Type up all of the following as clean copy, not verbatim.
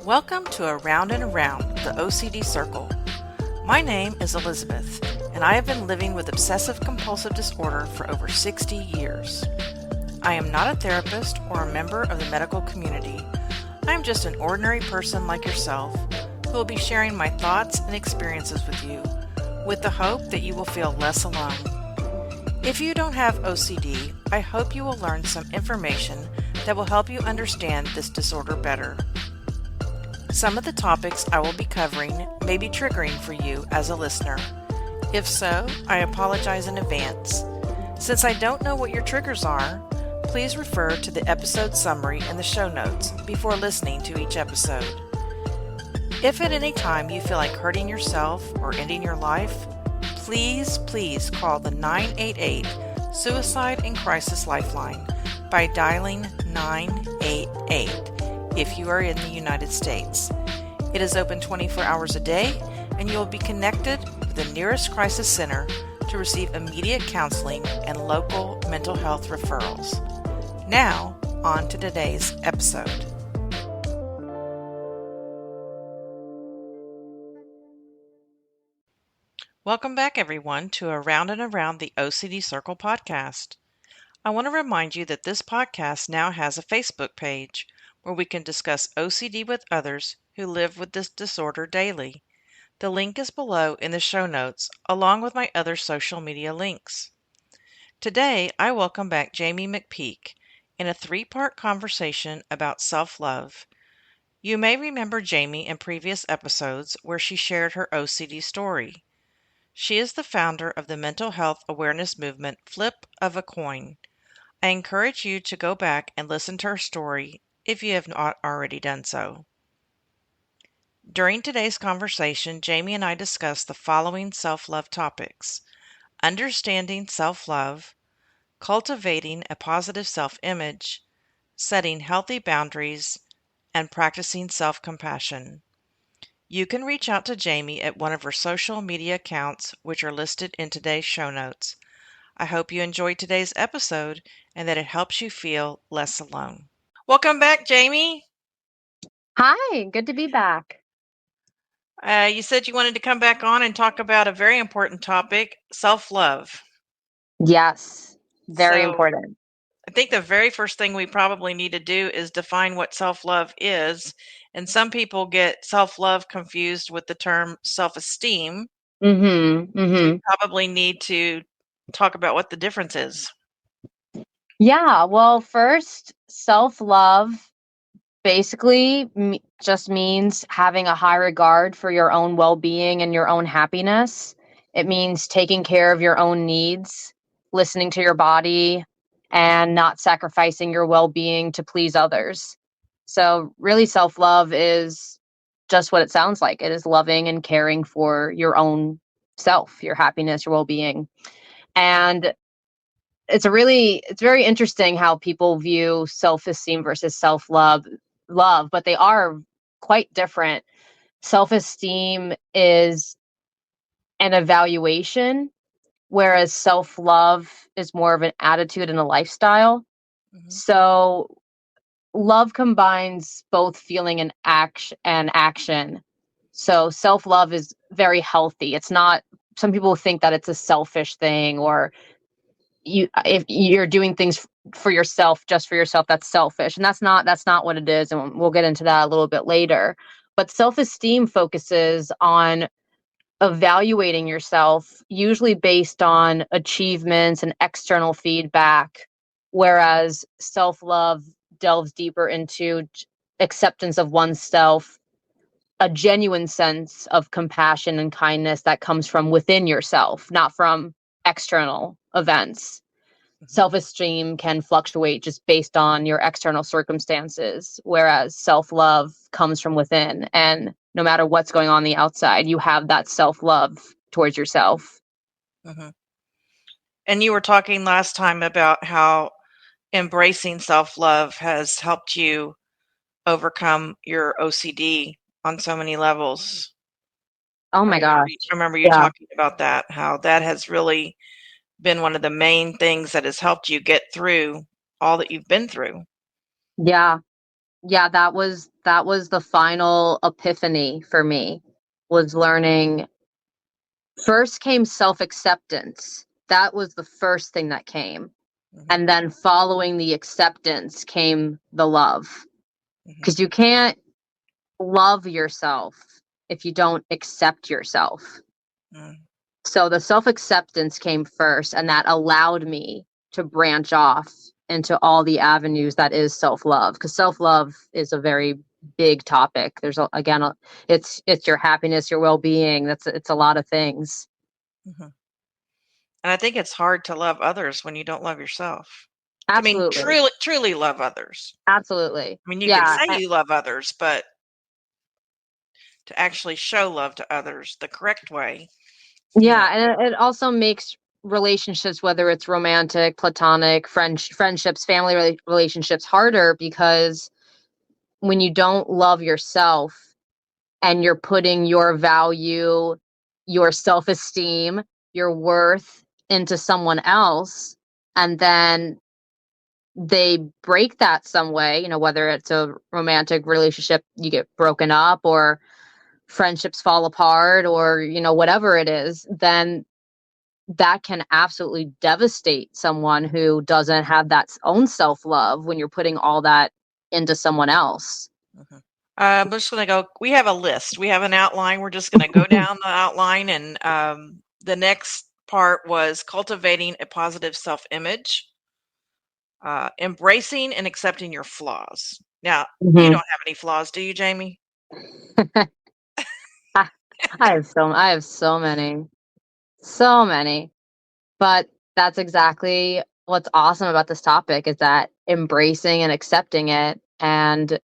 Welcome to Around and Around, the OCD Circle. My name is Elizabeth, and I have been living with obsessive compulsive disorder for over 60 years. I am not a therapist or a member of the medical community. I am just an ordinary person like yourself who will be sharing my thoughts and experiences with you, with the hope that you will feel less alone. If you don't have OCD, I hope you will learn some information that will help you understand this disorder better. Some of the topics I will be covering may be triggering for you as a listener. If so, I apologize in advance. Since I don't know what your triggers are, please refer to the episode summary in the show notes before listening to each episode. If at any time you feel like hurting yourself or ending your life, please call the 988 Suicide and Crisis Lifeline by dialing 988 if you are in the United States. It is open 24 hours a day, and you will be connected with the nearest crisis center to receive immediate counseling and local mental health referrals. Now, on to today's episode. Welcome back, everyone, to Around and Around the OCD Circle podcast. I want to remind you that this podcast now has a Facebook page where we can discuss OCD with others who live with this disorder daily. The link is below in the show notes, along with my other social media links. Today, I welcome back Jaimi McPeek in a three-part conversation about self-love. You may remember Jaimi in previous episodes where she shared her OCD story. She is the founder of the mental health awareness movement Flip of a Coin. I encourage you to go back and listen to her story if you have not already done so. During today's conversation, Jaimi and I discussed the following self-love topics: understanding self-love, cultivating a positive self-image, setting healthy boundaries, and practicing self-compassion. You can reach out to Jaimi at one of her social media accounts, which are listed in today's show notes. I hope you enjoyed today's episode and that it helps you feel less alone. Welcome back, Jaimi. Hi, good to be back. You said you wanted to come back on and talk about a very important topic, self-love. Yes, very So important. I think the very first thing we probably need to do is define what self-love is. And some people get self-love confused with the term self-esteem. So we probably need to talk about what the difference is. Yeah, well, first, self-love basically just means having a high regard for your own well-being and your own happiness. It means taking care of your own needs, listening to your body, and not sacrificing your well-being to please others. So really, self-love is just what it sounds like. It is loving and caring for your own self, your happiness, your well-being. And it's very interesting how people view self-esteem versus self-love, but they are quite different. Self-esteem is an evaluation, whereas self-love is more of an attitude and a lifestyle. So love combines both feeling and action. So self-love is very healthy. It's not, some people think that it's a selfish thing, or if you're doing things for yourself, just for yourself, that's selfish. And that's not what it is. And we'll get into that a little bit later. But self-esteem focuses on evaluating yourself, usually based on achievements and external feedback, whereas self-love delves deeper into acceptance of oneself, a genuine sense of compassion and kindness that comes from within yourself, not from external events. Self-esteem can fluctuate just based on your external circumstances, whereas self-love comes from within. And no matter what's going on the outside, you have that self-love towards yourself. And you were talking last time about how embracing self-love has helped you overcome your OCD on so many levels. Oh my gosh. I remember you talking about that, how that has really been one of the main things that has helped you get through all that you've been through. Yeah. Yeah, that was the final epiphany for me, was learning. First came self-acceptance. That was the first thing that came. Hmm. And then following the acceptance came the love. Hmm. Because you can't love yourself if you don't accept yourself. Hmm. So the self acceptance came first, and that allowed me to branch off into all the avenues that is self love. Because self love is a very big topic. It's your happiness, your well being. It's a lot of things. Hmm. And I think it's hard to love others when you don't love yourself. I mean, Absolutely, truly love others. absolutely. I mean, you can Yeah, say you love others, but to actually show love to others the correct way, you know. yeah, and it also makes relationships, whether it's romantic, platonic, friendships, family relationships, harder because when you don't love yourself and you're putting your value, your self esteem, your worth into someone else, and then they break that some way, whether it's a romantic relationship, you get broken up, or friendships fall apart, or, whatever it is, then that can absolutely devastate someone who doesn't have that own self love when you're putting all that into someone else. Mhm. I'm just gonna go. We have a list. We have an outline. We're just gonna go down the outline, and the next part was cultivating a positive self-image, embracing and accepting your flaws. Now, you Mhm. don't have any flaws, do you, Jaimi? I I have so many. So many. But that's exactly what's awesome about this topic, is that embracing and accepting it. And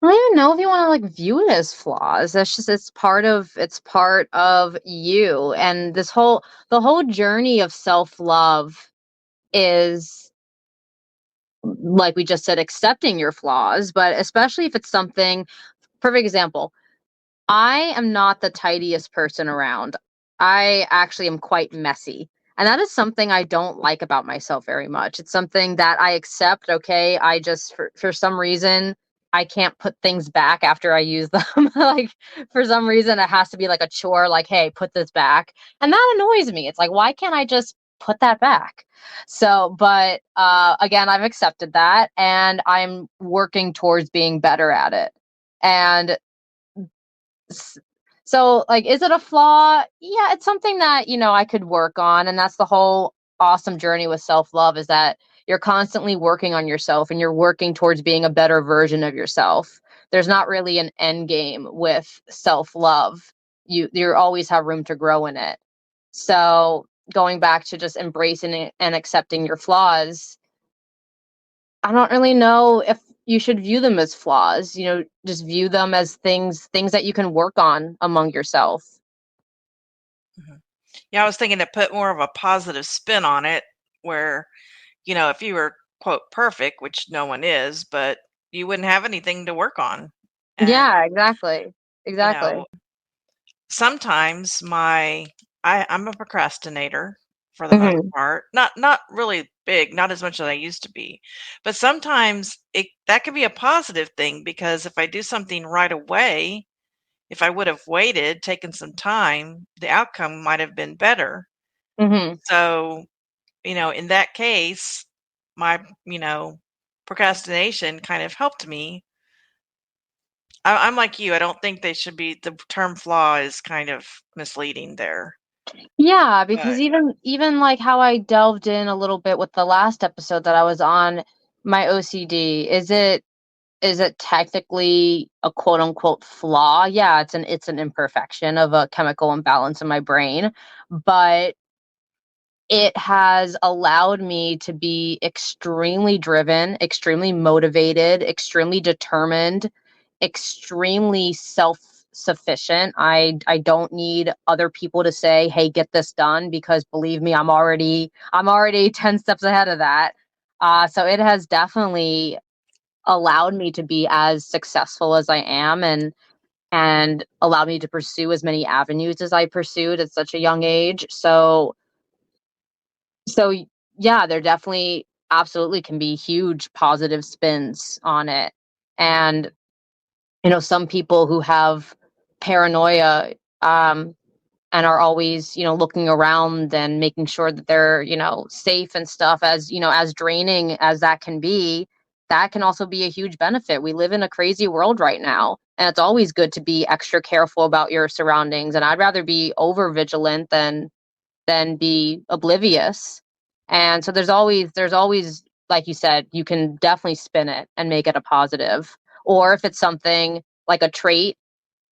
I don't even know if you want to like view it as flaws. That's just it's part of you. And the whole journey of self-love is, like we just said, accepting your flaws, but especially if it's something. Perfect example. I am not the tidiest person around. I actually am quite messy. And that is something I don't like about myself very much. It's something that I accept. Okay. I just, for some reason, I can't put things back after I use them. Like, for some reason, it has to be like a chore, like, hey, put this back. And that annoys me. It's like, why can't I just put that back? So, but again, I've accepted that and I'm working towards being better at it. And S- So, like, is it a flaw? Yeah, it's something that, I could work on. And that's the whole awesome journey with self love, is that you're constantly working on yourself and you're working towards being a better version of yourself. There's not really an end game with self love. You always have room to grow in it. So, going back to just embracing it and accepting your flaws, I don't really know if you should view them as flaws, just view them as things that you can work on among yourself. Mhm. Yeah, I was thinking to put more of a positive spin on it, where, if you were, quote, perfect, which no one is, but you wouldn't have anything to work on. And, Yeah, exactly. you Exactly. know, sometimes I'm a procrastinator for the most Mhm. part. Not really big, not as much as I used to be. But sometimes that can be a positive thing, because if I do something right away, if I would have waited, taken some time, the outcome might have been better. Mhm. So, in that case, my, procrastination kind of helped me. I'm like you. I don't think they should be, the term flaw is kind of misleading there. Yeah, because But even like how I delved in a little bit with the last episode that I was on, my OCD, is it technically a quote unquote flaw? Yeah, it's an imperfection of a chemical imbalance in my brain, but it has allowed me to be extremely driven, extremely motivated, extremely determined, extremely self-sufficient. I don't need other people to say, "Hey, get this done," because believe me, I'm already 10 steps ahead of that. So it has definitely allowed me to be as successful as I am, and allowed me to pursue as many avenues as I pursued at such a young age. So yeah, there definitely absolutely can be huge positive spins on it. And some people who have paranoia, and are always, looking around and making sure that they're, safe and stuff, as draining as that can be, that can also be a huge benefit. We live in a crazy world right now, and it's always good to be extra careful about your surroundings. And I'd rather be over vigilant than be oblivious. And so there's always, like you said, you can definitely spin it and make it a positive. Or if it's something like a trait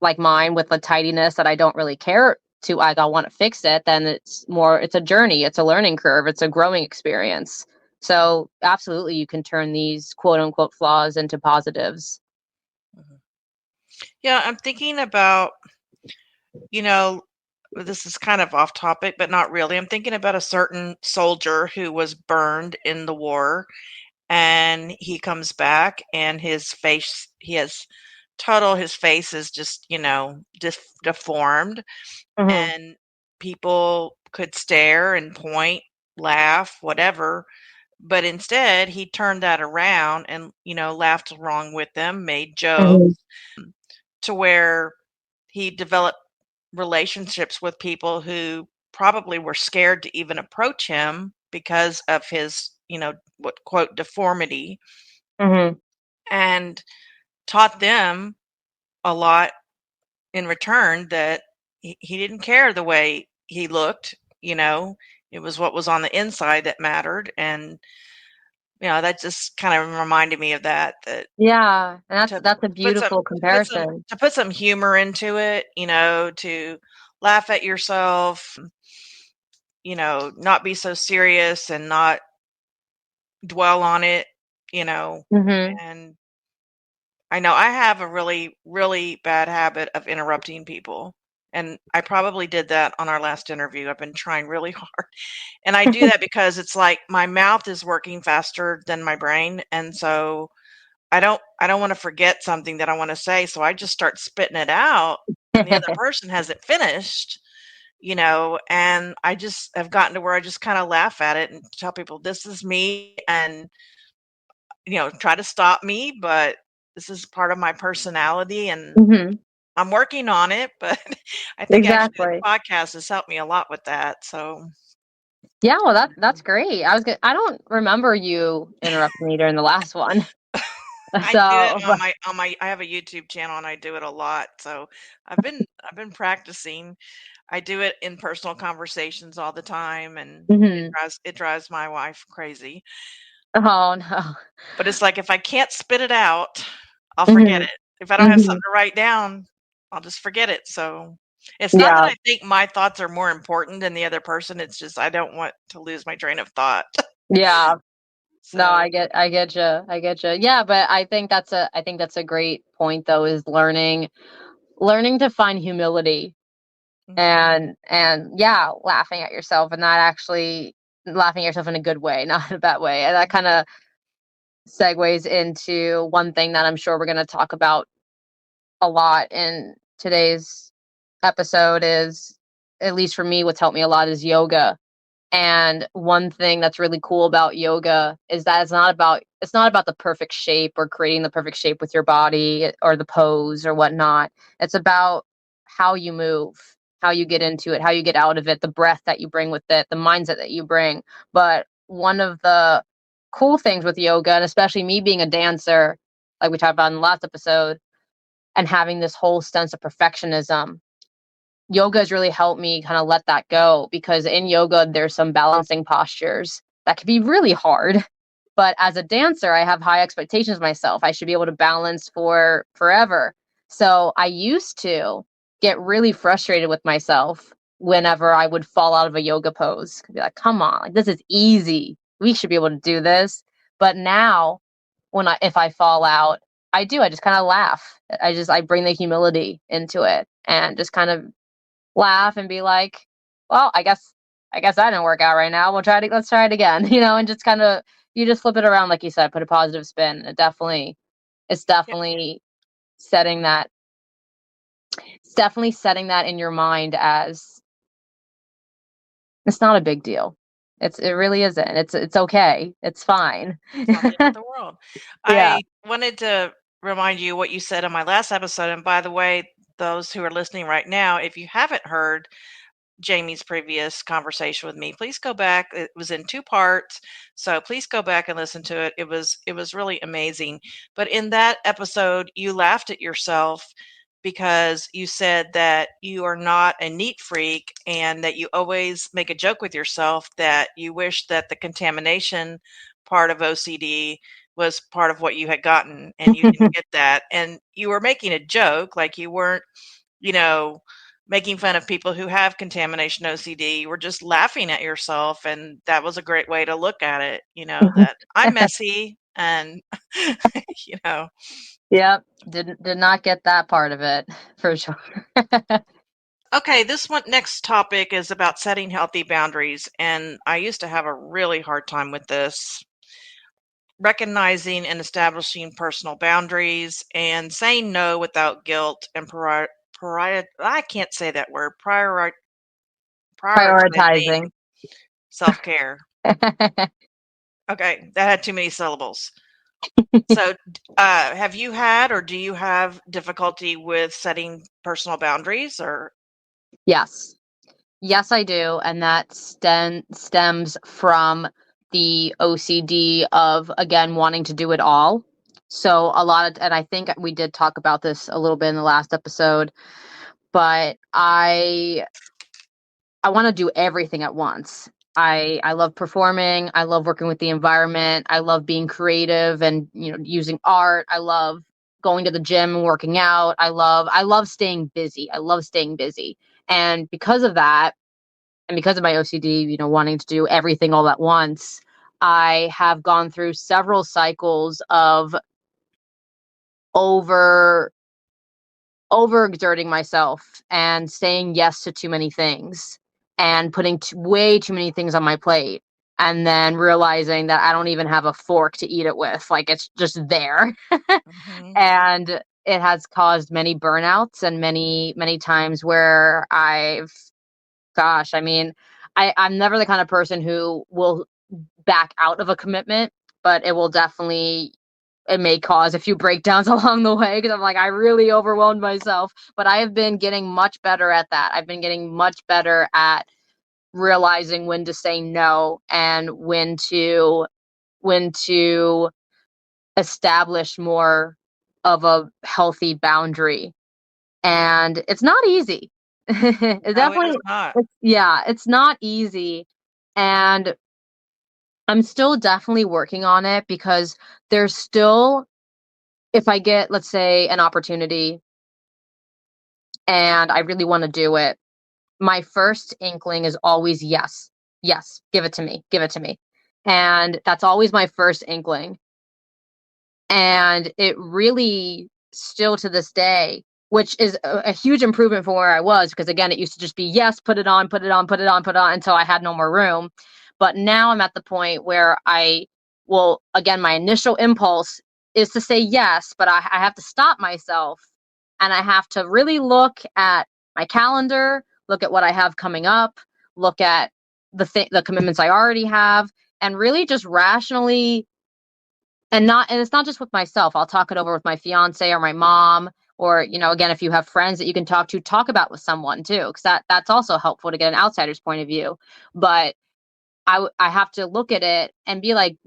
like mine with the tidiness that I don't really care to, like, I want to fix it, then it's a journey, it's a learning curve, it's a growing experience. So absolutely you can turn these quote unquote flaws into positives. Mhm. Yeah, I'm thinking about, you know, this is kind of off topic, but not really. I'm thinking about a certain soldier who was burned in the war, and he comes back and his face is just, deformed, Hmm. and people could stare and point, laugh, whatever. But instead, he turned that around and, laughed along with them, made jokes, Hmm. to where he developed relationships with people who probably were scared to even approach him because of his, what quote deformity, Hmm. and taught them a lot in return, that he didn't care the way he looked, you know, it was what was on the inside that mattered. And, that just kind of reminded me of that Yeah, and that's to that's a put some beautiful comparison. to put some humor into it, to laugh at yourself, not be so serious and not dwell on it, you know. Hmm. And I know I have a really, really bad habit of interrupting people. And I probably did that on our last interview. I've been trying really hard. And I do that because it's like my mouth is working faster than my brain. And so I don't want to forget something that I want to say. So I just start spitting it out and the other person hasn't finished, and I just have gotten to where I just kind of laugh at it and tell people this is me, and try to stop me, but this is part of my personality, and Hmm. I'm working on it. But I think actually this Exactly. podcast has helped me a lot with that. So Yeah, well, that's great. I don't remember you interrupting me during the last one. I do it So, on my I have a YouTube channel and I do it a lot. So I've been practicing. I do it in personal conversations all the time, and it mhm. drives my wife crazy. Oh, no. But it's like if I can't spit it out, I'll forget Mhm. it. If I don't have something Mhm. to write down, I'll just forget it. So it's not that Yeah. I think my thoughts are more important than the other person. It's just I don't want to lose my train of thought. Yeah. No, So I get you. I get you. Yeah, but I think that's a great point though, is learning to find humility, mhm, and yeah, laughing at yourself, and not actually laughing at yourself in a good way, not in a bad way. And that kind of segues into one thing that I'm sure we're going to talk about a lot in today's episode is, at least for me, what's helped me a lot is yoga. And one thing that's really cool about yoga is that it's not about the perfect shape or creating the perfect shape with your body or the pose or whatnot. It's about how you move, how you get into it, how you get out of it, the breath that you bring with it, the mindset that you bring. But one of the cool things with yoga, and especially me being a dancer, like we talked about in the last episode, and having this whole sense of perfectionism, yoga has really helped me kind of let that go, because in yoga there's some balancing postures that can be really hard. But as a dancer, I have high expectations of myself. I should be able to balance for forever. So I used to get really frustrated with myself whenever I would fall out of a yoga pose. I'd be like, come on, like, this is easy, we should be able to do this. But now, if I fall out, I just kind of laugh. I bring the humility into it and just kind of laugh and be like, well, I guess that didn't work out right now. Let's try it again, and just kind of, you just flip it around, like you said, put a positive spin. It's yeah, definitely setting that, it's definitely setting that in your mind as it's not a big deal. It really isn't. It's okay. It's fine. It's not the end of the world. Yeah. I wanted to remind you what you said on my last episode. And by the way, those who are listening right now, if you haven't heard Jamie's previous conversation with me, please go back. It was in two parts, so please go back and listen to it. It was really amazing. But in that episode, you laughed at yourself because you said that you are not a neat freak and that you always make a joke with yourself that you wish that the contamination part of OCD was part of what you had gotten and you didn't get that. And you were making a joke, like you weren't, you know, making fun of people who have contamination OCD. You were just laughing at yourself. And that was a great way to look at it, that I'm messy and, you know, Yep. Did not get that part of it for sure. Okay, this one next topic is about setting healthy boundaries, and I used to have a really hard time with this. Recognizing and establishing personal boundaries and saying no without guilt and I can't say that word, prioritizing Prioritizing. self-care. Okay, that had too many syllables. So, have you had or do you have difficulty with setting personal boundaries or Yes. Yes, I do, and that stems from the OCD of, again, wanting to do it all. So a lot of, and I think we did talk about this a little bit in the last episode, but I want to do everything at once. I love performing. I love working with the environment. I love being creative and, using art. I love going to the gym and working out. I love staying busy. I love staying busy. And because of that, and because of my OCD, wanting to do everything all at once, I have gone through several cycles of over overexerting myself and saying yes to too many things and putting way too many things on my plate, and then realizing that I don't even have a fork to eat it with, like it's just there. Mhm. And it has caused many burnouts and many times where gosh, I mean, I'm never the kind of person who will back out of a commitment, but it may cause a few breakdowns along the way because I'm like, I really overwhelmed myself. But I have been getting much better at that. I've been getting much better at realizing when to say no and when to establish more of a healthy boundary. And it's not easy. It No, it is definitely, not. yeah, it's not easy. And I'm still definitely working on it because there's still, if I get, let's say, an opportunity and I really want to do it, my first inkling is always yes. Yes, give it to me. Give it to me. And that's always my first inkling. And it really still to this day, which is a huge improvement from where I was, because again, it used to just be yes, put it on, put it on, put it on, put it on until I had no more room. But now I'm at the point where again, my initial impulse is to say yes, but I have to stop myself and I have to really look at my calendar, look at what I have coming up, look at the commitments I already have, and really just rationally, and it's not just with myself. I'll talk it over with my fiance or my mom, or again, if you have friends that you can talk about with someone too, because that's also helpful to get an outsider's point of view. But I have to look at it and be like,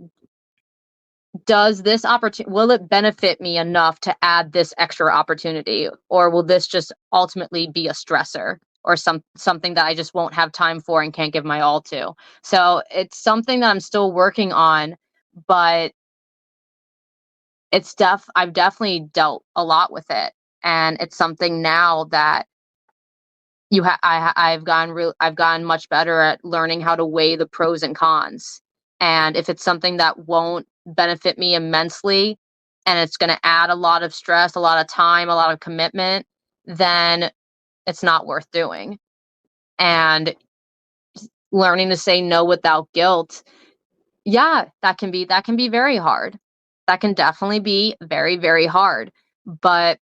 does this opportunity, will it benefit me enough to add this extra opportunity, or will this just ultimately be a stressor or something that I just won't have time for and can't give my all to? So it's something that I'm still working on, but I've definitely dealt a lot with it, and it's something now that I've gotten much better at learning how to weigh the pros and cons. And if it's something that won't benefit me immensely and it's going to add a lot of stress, a lot of time, a lot of commitment, then it's not worth doing. And learning to say no without guilt, yeah, that can be very hard. That can definitely be very, very hard. But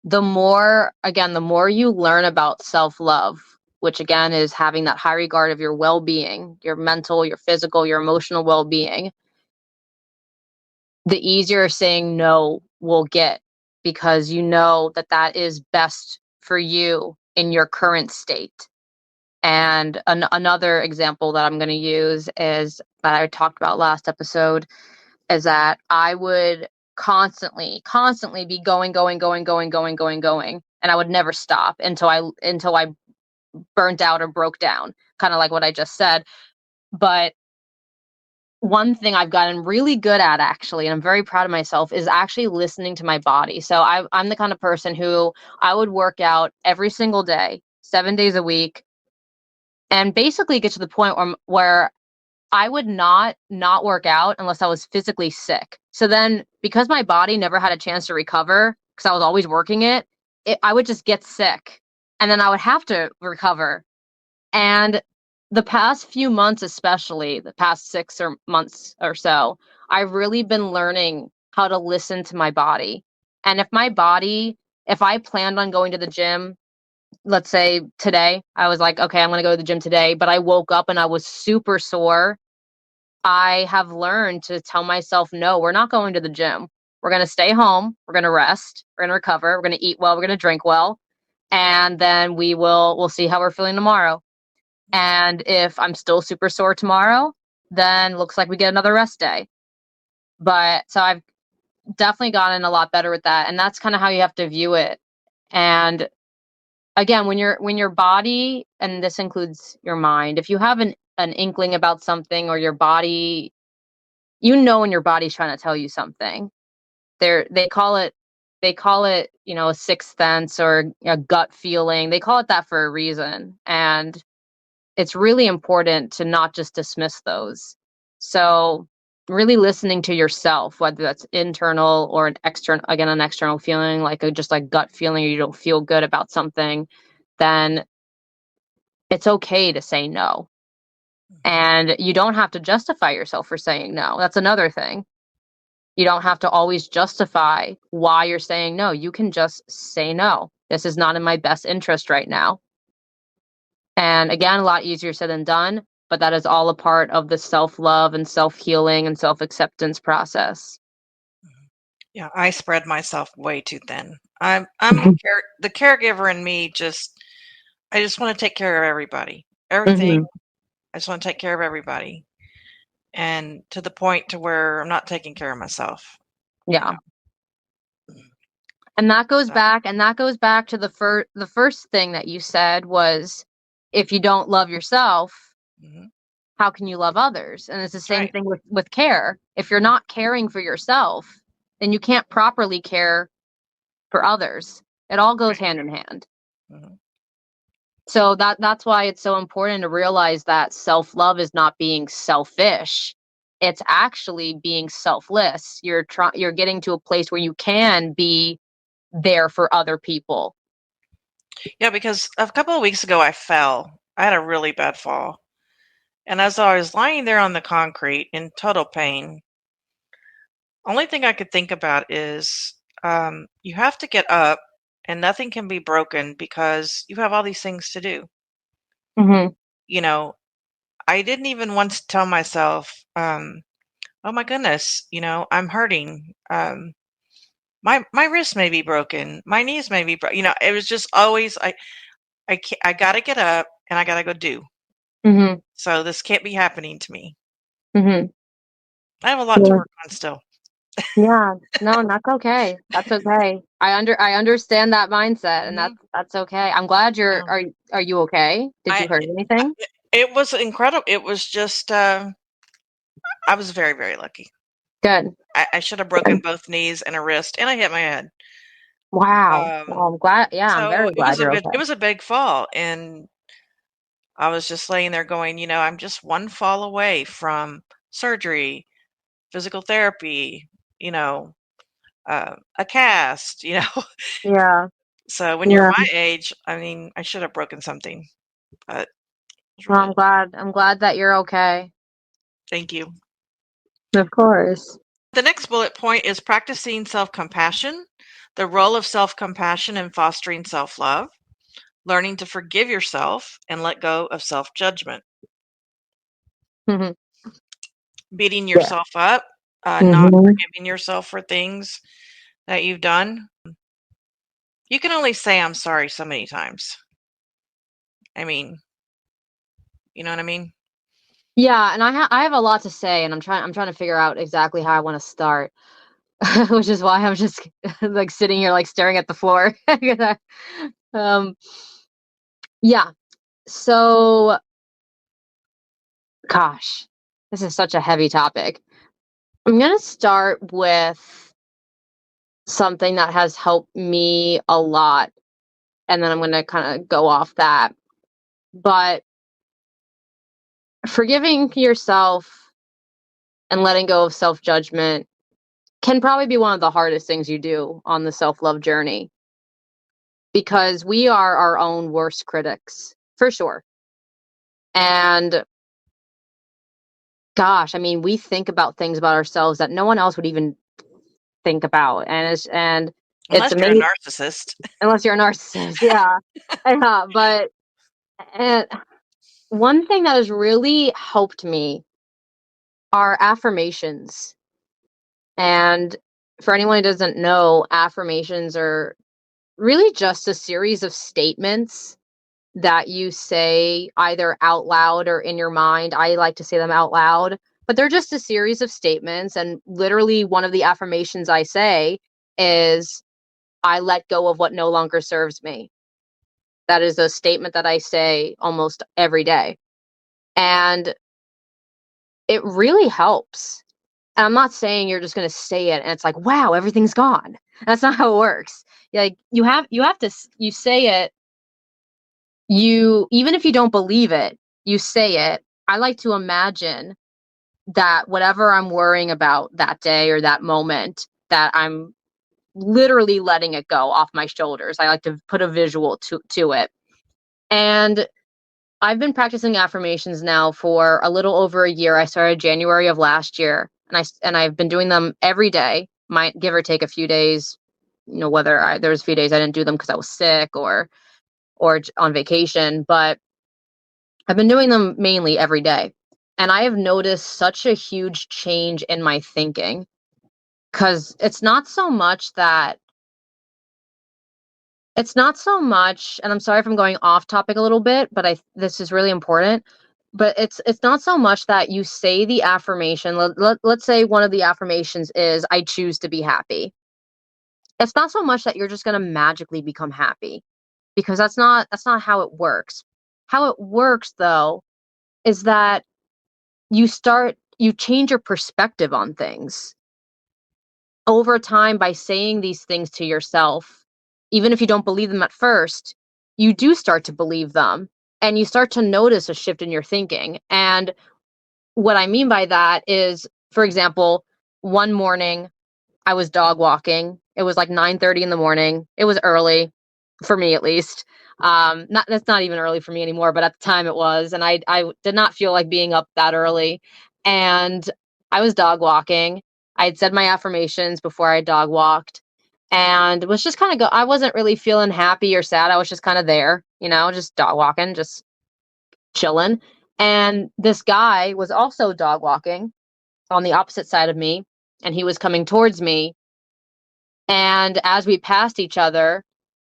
the more you learn about self-love, which again is having that high regard of your well-being, your mental, your physical, your emotional well-being, the easier saying no will get, because you know that that is best for you in your current state. And another example that I'm going to use is that I talked about last episode, is that I would constantly be going, and I would never stop until I burnt out or broke down, kind of like what I just said. But one thing I've gotten really good at, actually, and I'm very proud of myself, is actually listening to my body. So I'm the kind of person who I would work out every single day, 7 days a week, and basically get to the point where I would not work out unless I was physically sick. So then, because my body never had a chance to recover, because I was always working I would just get sick, and then I would have to recover. And the past few months, especially the past 6 months or so, I've really been learning how to listen to my body. And if I planned on going to the gym, let's say today, I was like, okay, I'm going to go to the gym today, but I woke up and I was super sore, I have learned to tell myself, no, we're not going to the gym. We're going to stay home. We're going to rest. We're going to recover. We're going to eat well. We're going to drink well. And then we'll see how we're feeling tomorrow. And if I'm still super sore tomorrow, then looks like we get another rest day. But so I've definitely gotten a lot better with that. And that's kind of how you have to view it. And again, when your body, and this includes your mind, if you have an inkling about something, or your body, when your body's trying to tell you something, they call it, a sixth sense or a gut feeling. They call it that for a reason. And it's really important to not just dismiss those. So really listening to yourself, whether that's internal or an external feeling, like just like gut feeling, or you don't feel good about something, then it's okay to say no. And you don't have to justify yourself for saying no. That's another thing. You don't have to always justify why you're saying no. You can just say no. This is not in my best interest right now. And again, a lot easier said than done, but that is all a part of the self-love and self-healing and self-acceptance process. Yeah, I spread myself way too thin. I'm the caregiver in me. I just want to take care of everybody. Everything. Mm-hmm. I just want to take care of everybody, and to the point to where I'm not taking care of myself. Yeah. You know? And that goes back to the first thing that you said was, if you don't love yourself, Mm-hmm. how can you love others? And it's the That's same right. thing with care. If you're not caring for yourself, then you can't properly care for others. It all goes hand in hand. Mm-hmm. So that's why it's so important to realize that self-love is not being selfish. It's actually being selfless. You're getting to a place where you can be there for other people. Yeah, because a couple of weeks ago I fell. I had a really bad fall. And as I was lying there on the concrete in total pain, only thing I could think about is you have to get up and nothing can be broken because you have all these things to do. Mm-hmm. You know, I didn't even once tell myself, oh my goodness, I'm hurting. My wrist may be broken. My knees may be broken. It was just always, I got to get up and I got to go do. Mm-hmm. So this can't be happening to me. Mm-hmm. I have a lot to Yeah. work on still. Yeah. No, that's okay. That's okay. I understand that mindset, and Hmm. that's okay. I'm glad Yeah. are you okay? Did you I, hurt anything? it was incredible. It was just, I was very, very lucky. Good. I should have broken both knees and a wrist, and I hit my head. Wow. Um, Well, I'm glad. Yeah, I'm so very glad you're it okay. was a big fall, and I was just laying there going, I'm just one fall away from surgery, physical therapy, you know, a cast, Yeah. So when you're Yeah. my age, I mean, I should have broken something, but it's Well, really, I'm glad that you're okay. thank you. Of course. The next bullet point is practicing self compassion, the role of self compassion in fostering self love. learning to forgive yourself and let go of self-judgment, Mhm. beating Yeah. yourself up, not Mhm. forgiving yourself for things that you've done. You can only say I'm sorry so many times. I mean, you know what I mean? Yeah, and I have a lot to say, and I'm trying to figure out exactly how I want to start, which is why I'm just like sitting here like staring at the floor. um, yeah. So, gosh, this is such a heavy topic. I'm gonna start with something that has helped me a lot, and then I'm gonna kind of go off that. But forgiving yourself and letting go of self judgment can probably be one of the hardest things you do on the self love journey because we are our own worst critics, for sure. And gosh, I mean, we think about things about ourselves that no one else would even think about, and it's Unless you're a amazing narcissist. unless you're a narcissist. Yeah, yeah. But and one thing that has really helped me are affirmations. And for anyone who doesn't know, affirmations are really just a series of statements that you say either out loud or in your mind. I like to say them out loud, but they're just a series of statements. And literally, one of the affirmations I say is, I let go of what no longer serves me. That is a statement that I say almost every day. And it really helps. And I'm not saying you're just going to say it and it's like, wow, everything's gone. That's not how it works. Like you have to you say it. You, even if you don't believe it, you say it. I like to imagine that whatever I'm worrying about that day or that moment, that I'm literally letting it go off my shoulders. I like to put a visual to it. And I've been practicing affirmations now for a little over a year. I started January of last year, and I've been doing them every day. Might give or take a few days. There's a few days I didn't do them because I was sick or on vacation, but I've been doing them mainly every day. And I have noticed such a huge change in my thinking because it's not so much, and I'm sorry if I'm going off topic a little bit, but this is really important. But it's not so much that you say the affirmation. Let's say one of the affirmations is, I choose to be happy. It's not so much that you're just going to magically become happy, because that's not how it works. How it works, though, is that you change your perspective on things over time by saying these things to yourself. Even if you don't believe them at first, you do start to believe them, and you start to notice a shift in your thinking. And what I mean by that is, for example, one morning I was dog walking. It was like 9:30 in the morning. It was early for me, at least. Not That's not even early for me anymore, but at the time it was, and I did not feel like being up that early. And I was dog walking. I had said my affirmations before I dog walked, and was just kind of I wasn't really feeling happy or sad. I was just kind of there, just dog walking, just chilling. And this guy was also dog walking on the opposite side of me, and he was coming towards me. And as we passed each other,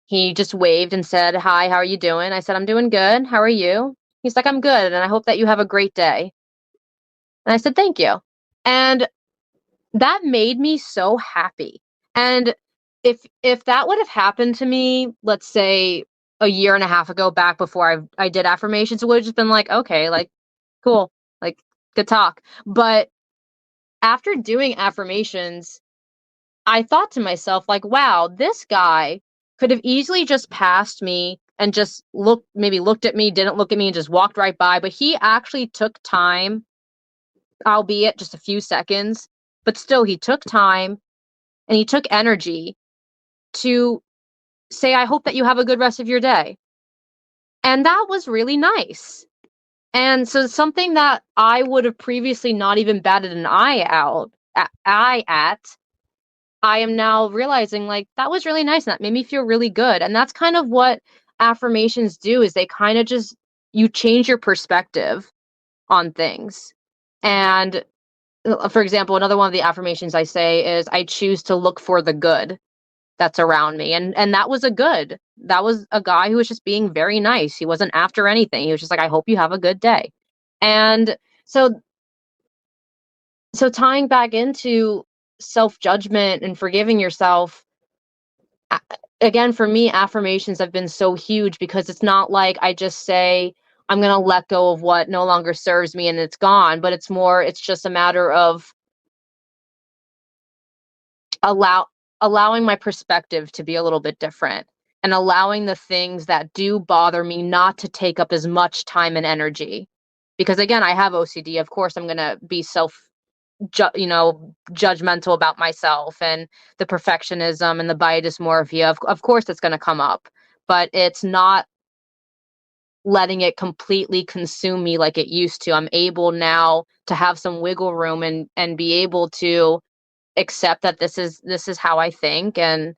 he just waved and said, "Hi, how are you doing?" I said, "I'm doing good. How are you?" He's like, "I'm good, and I hope that you have a great day." And I said, "Thank you." And that made me so happy. And if that would have happened to me, let's say a year and a half ago, back before I did affirmations, it would have just been like, okay, like cool, like good talk. But after doing affirmations, I thought to myself, like, wow, this guy could have easily just passed me and just looked at me, didn't look at me, and just walked right by. But he actually took time, albeit just a few seconds, but still, he took time and he took energy to say, "I hope that you have a good rest of your day." And that was really nice. And so, something that I would have previously not even batted an eye at, I am now realizing, like, that was really nice and that made me feel really good. And that's kind of what affirmations do is they kind of just, you change your perspective on things. And for example, another one of the affirmations I say is, I choose to look for the good that's around me. And that was a good. That was a guy who was just being very nice. He wasn't after anything. He was just like, I hope you have a good day. And so tying back into self-judgment and forgiving yourself, again, for me, affirmations have been so huge because it's not like I just say, I'm going to let go of what no longer serves me and it's gone, but it's just a matter of allow allowing my perspective to be a little bit different, and allowing the things that do bother me not to take up as much time and energy. Because again, I have OCD. Of course, I'm going to be judgmental about myself, and the perfectionism and the body dysmorphia. Of course, it's going to come up, but it's not letting it completely consume me like it used to. I'm able now to have some wiggle room and be able to accept that this is how I think, and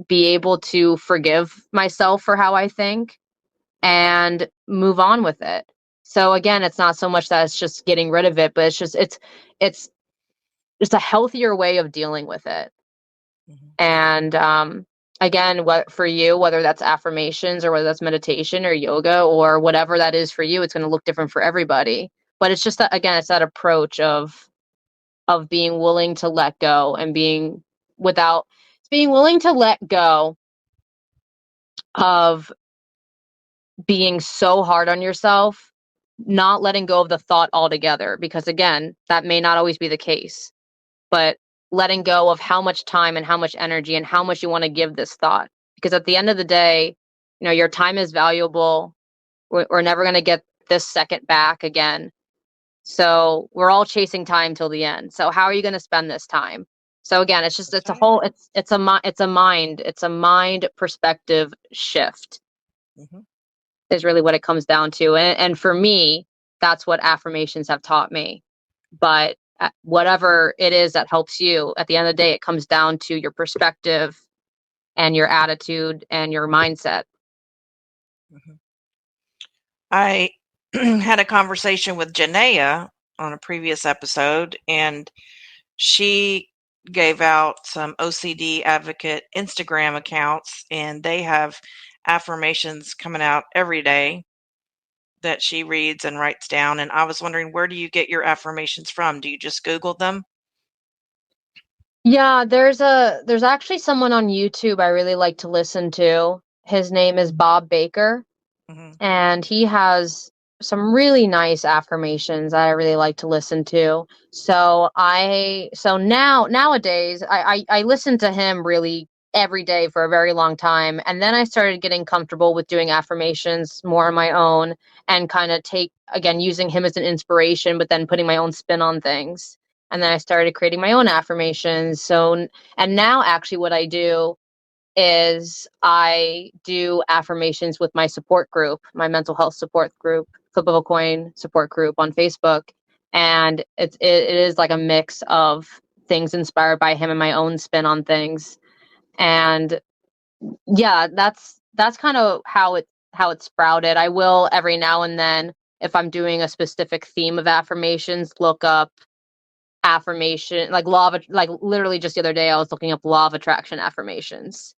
be able to forgive myself for how I think and move on with it. So again, it's not so much that it's just getting rid of it, but it's just a healthier way of dealing with it. Mm-hmm. And again, what for you, whether that's affirmations or whether that's meditation or yoga or whatever that is for you, it's going to look different for everybody. But it's just that, again, it's that approach of being willing to let go, and being willing to let go of being so hard on yourself, not letting go of the thought altogether, because again, that may not always be the case, but letting go of how much time and how much energy and how much you want to give this thought. Because at the end of the day, your time is valuable. We're never going to get this second back again. So we're all chasing time till the end. So how are you going to spend this time? So again, That's it's a right. whole, it's a mind perspective shift Mm-hmm. is really what it comes down to. And for me, that's what affirmations have taught me. But whatever it is that helps you, at the end of the day, it comes down to your perspective and your attitude and your mindset. Mm-hmm. I had a conversation with Janaea on a previous episode, and she gave out some OCD advocate Instagram accounts, and they have affirmations coming out every day that she reads and writes down. And I was wondering, where do you get your affirmations from? Do you just Google them? Yeah, there's actually someone on YouTube I really like to listen to. His name is Bob Baker, Mm-hmm. and he has some really nice affirmations that I really like to listen to. So nowadays I listen to him really every day for a very long time, and then I started getting comfortable with doing affirmations more on my own, and kind of using him as an inspiration, but then putting my own spin on things. And then I started creating my own affirmations. And now actually what I do is I do affirmations with my support group, my mental health support group, Flip of a Coin support group on Facebook. And it is like a mix of things inspired by him and my own spin on things. And yeah, that's kind of how it sprouted. I will every now and then, if I'm doing a specific theme of affirmations, look up affirmation like like literally just the other day I was looking up law of attraction affirmations.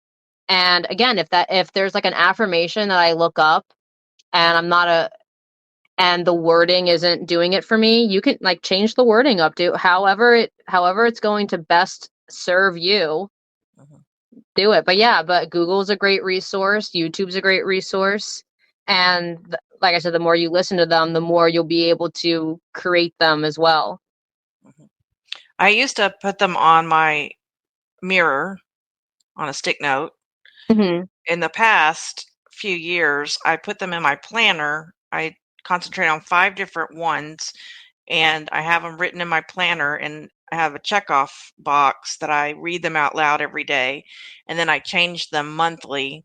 And again, if there's like an affirmation that I look up and and the wording isn't doing it for me, you can like change the wording up to however it's going to best serve you. Mm-hmm. Do it. But yeah, but Google's a great resource, YouTube's a great resource. And like I said, the more you listen to them, the more you'll be able to create them as well. Mm-hmm. I used to put them on my mirror on a stick note. Hmm. In the past few years, I put them in my planner. I concentrate on 5 different ones, and I have them written in my planner, and I have a checkoff box that I read them out loud every day, and then I change them monthly.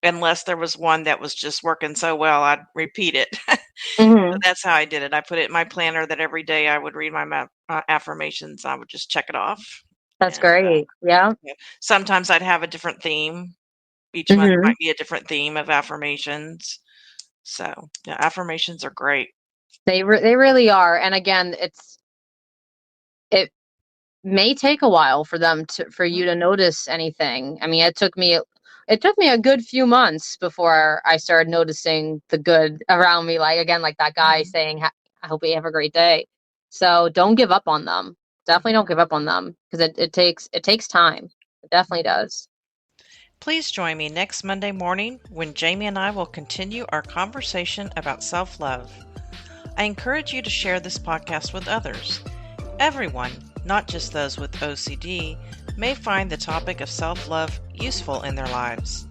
Unless there was one that was just working so well, I'd repeat it. Hmm. That's how I did it. I put it in my planner that every day I would read my affirmations. I would just check it off. That's And great. Yeah. yeah, sometimes I'd have a different theme. Each month might be a different theme of affirmations. So, yeah, affirmations are great. They really are. And again, it may take a while for you to notice anything. I mean, it took me a good few months before I started noticing the good around me. Like, again, like that guy saying, I hope you have a great day. So don't give up on them. Definitely don't give up on them, because it takes time. It definitely does. Please join me next Monday morning when Jaimi and I will continue our conversation about self-love. I encourage you to share this podcast with others. Everyone, not just those with OCD, may find the topic of self-love useful in their lives.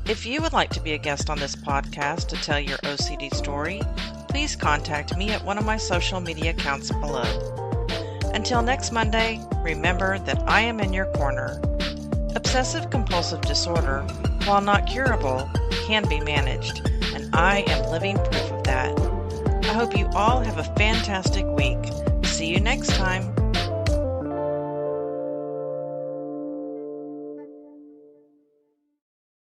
If you would like to be a guest on this podcast to tell your OCD story, please contact me at one of my social media accounts below. Until next Monday, remember that I am in your corner. Obsessive Compulsive Disorder, while not curable, can be managed, and I am living proof of that. I hope you all have a fantastic week. See you next time.